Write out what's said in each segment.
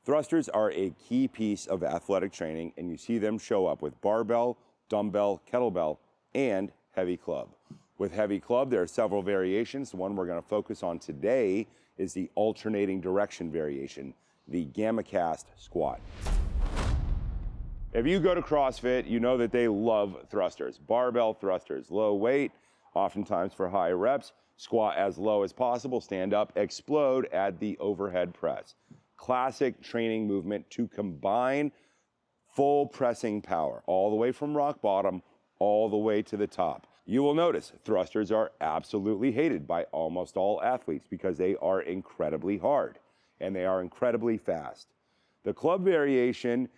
Thrusters are a key piece of athletic training, and you see them show up with barbell, dumbbell, kettlebell, and heavy club. With heavy club, there are several variations. The one we're going to focus on today is the alternating direction variation, the Gama cast squat. If you go to CrossFit, you know that they love thrusters, barbell thrusters, low weight, oftentimes for high reps, squat as low as possible, stand up, explode, add the overhead press. Classic training movement to combine full pressing power, all the way from rock bottom, all the way to the top. You will notice thrusters are absolutely hated by almost all athletes because they are incredibly hard and they are incredibly fast. The club variation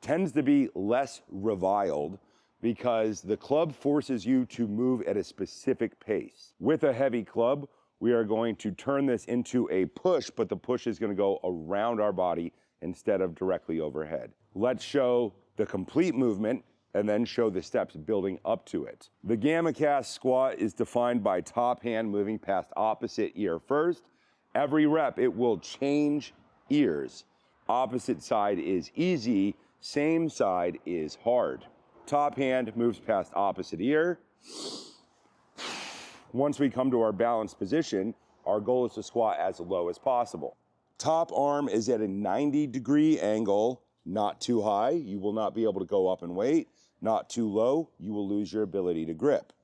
tends to be less reviled because the club forces you to move at a specific pace. With a heavy club, we are going to turn this into a push, but the push is going to go around our body instead of directly overhead. Let's show the complete movement and then show the steps building up to it. The Gama cast squat is defined by top hand moving past opposite ear first. Every rep, it will change ears. Opposite side is easy, same side is hard. Top hand moves past opposite ear. Once we come to our balanced position, our goal is to squat as low as possible. Top arm is at a 90-degree angle, not too high. You will not be able to go up in weight. Not too low, you will lose your ability to grip.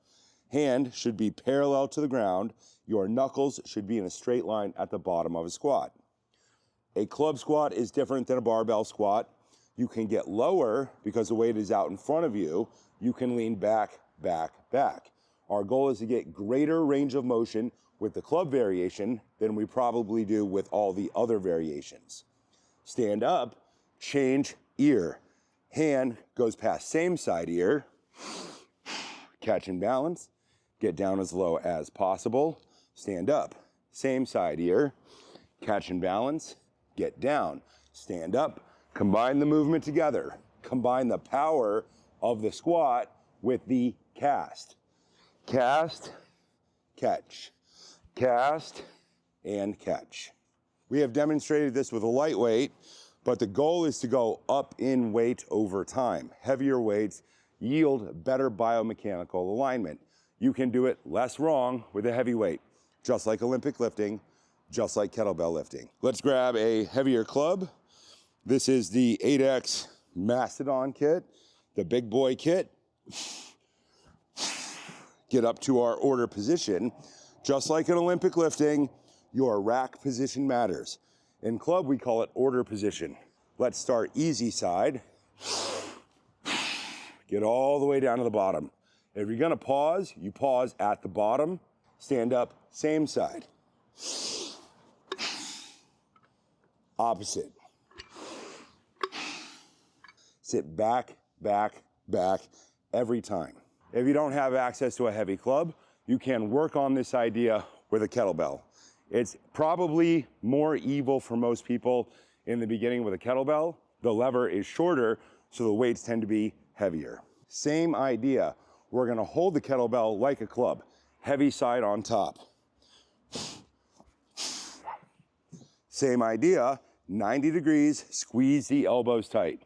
Hand should be parallel to the ground. Your knuckles should be in a straight line at the bottom of a squat. A club squat is different than a barbell squat. You can get lower because the weight is out in front of you. You can lean back, back, back. Our goal is to get greater range of motion with the club variation than we probably do with all the other variations. Stand up, change ear. Hand goes past same side ear. Catch and balance. Get down as low as possible. Stand up, same side ear. Catch and balance. Get down. Stand up. Combine the movement together. Combine the power of the squat with the cast. Cast, catch. Cast, and catch. We have demonstrated this with a lightweight, but the goal is to go up in weight over time. Heavier weights yield better biomechanical alignment. You can do it less wrong with a heavy weight, just like Olympic lifting, just like kettlebell lifting. Let's grab a heavier club. This is the 8X Mastodon kit, the big boy kit. Get up to our order position. Just like in Olympic lifting, your rack position matters. In club, we call it order position. Let's start easy side. Get all the way down to the bottom. If you're gonna pause, you pause at the bottom. Stand up, same side. Opposite. Sit back, back, back every time. If you don't have access to a heavy club, you can work on this idea with a kettlebell. It's probably more evil for most people in the beginning with a kettlebell. The lever is shorter, so the weights tend to be heavier. Same idea. We're gonna hold the kettlebell like a club. Heavy side on top. Same idea, 90 degrees, squeeze the elbows tight.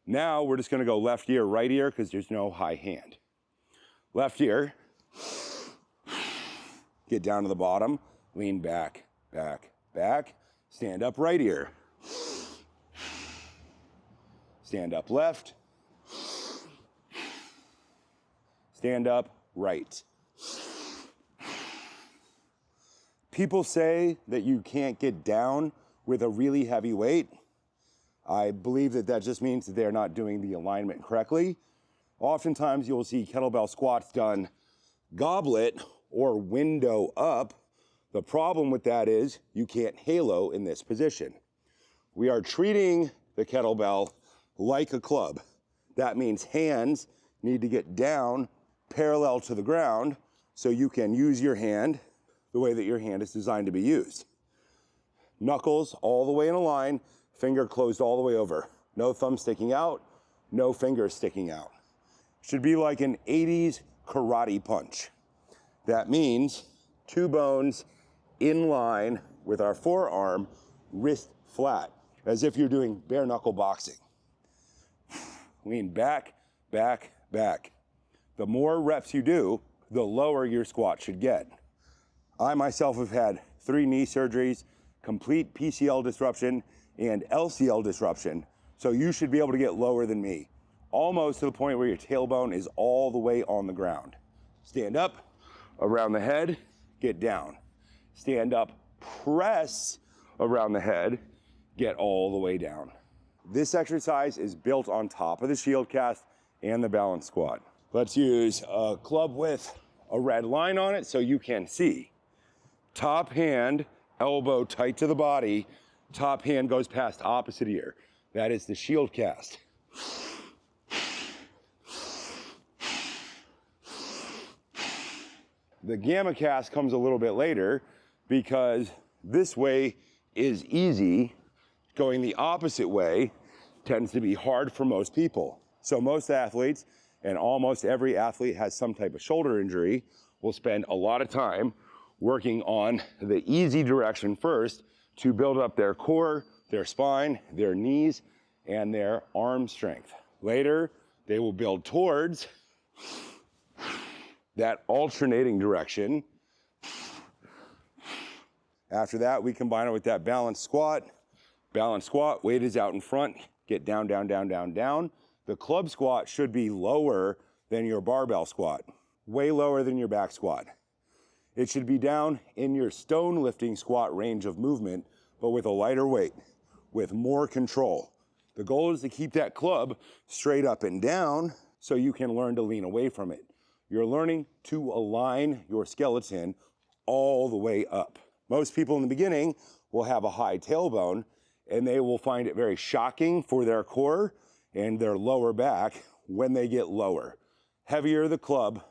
Now we're just gonna go left ear, right ear, because there's no high hand. Left ear, get down to the bottom, lean back, back, back, stand up right ear. Stand up left, stand up right. People say that you can't get down with a really heavy weight. I believe that that just means that they're not doing the alignment correctly. Oftentimes you'll see kettlebell squats done goblet or window up. The problem with that is you can't halo in this position. We are treating the kettlebell like a club. That means hands need to get down parallel to the ground so you can use your hand the way that your hand is designed to be used. Knuckles all the way in a line, finger closed all the way over. No thumb sticking out, no fingers sticking out. Should be like an 80s karate punch. That means 2 bones in line with our forearm, wrist flat. as if you're doing bare knuckle boxing. Lean back, back, back. The more reps you do, the lower your squat should get. I myself have had 3 knee surgeries, complete PCL disruption, and LCL disruption, so you should be able to get lower than me. Almost to the point where your tailbone is all the way on the ground. Stand up, around the head, get down. Stand up, press around the head, get all the way down. This exercise is built on top of the shield cast and the balance squat. Let's use a club with a red line on it so you can see. Top hand, elbow tight to the body, top hand goes past opposite ear. That is the shield cast. The Gama cast comes a little bit later because this way is easy. Going the opposite way tends to be hard for most people. So most athletes, and almost every athlete has some type of shoulder injury, will spend a lot of time working on the easy direction first to build up their core, their spine, their knees, and their arm strength. Later, they will build towards that alternating direction. After that, we combine it with that balanced squat. Balanced squat, weight is out in front, get down, down, down, down, down. The club squat should be lower than your barbell squat, way lower than your back squat. It should be down in your stone lifting squat range of movement, but with a lighter weight, with more control. The goal is to keep that club straight up and down so you can learn to lean away from it. You're learning to align your skeleton all the way up. Most people in the beginning will have a high tailbone and they will find it very shocking for their core and their lower back when they get lower. Heavier the club,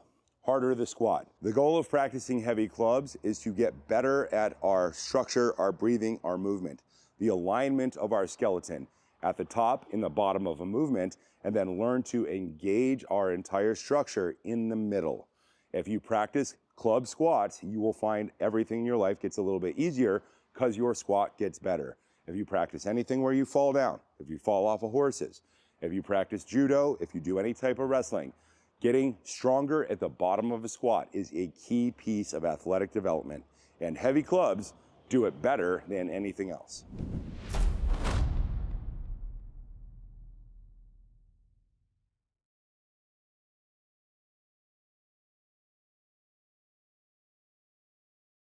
harder the squat. The goal of practicing heavy clubs is to get better at our structure, our breathing, our movement, the alignment of our skeleton at the top, in the bottom of a movement, and then learn to engage our entire structure in the middle. If you practice club squats, you will find everything in your life gets a little bit easier because your squat gets better. If you practice anything where you fall down, if you fall off of horses, if you practice judo, if you do any type of wrestling, getting stronger at the bottom of a squat is a key piece of athletic development, and heavy clubs do it better than anything else.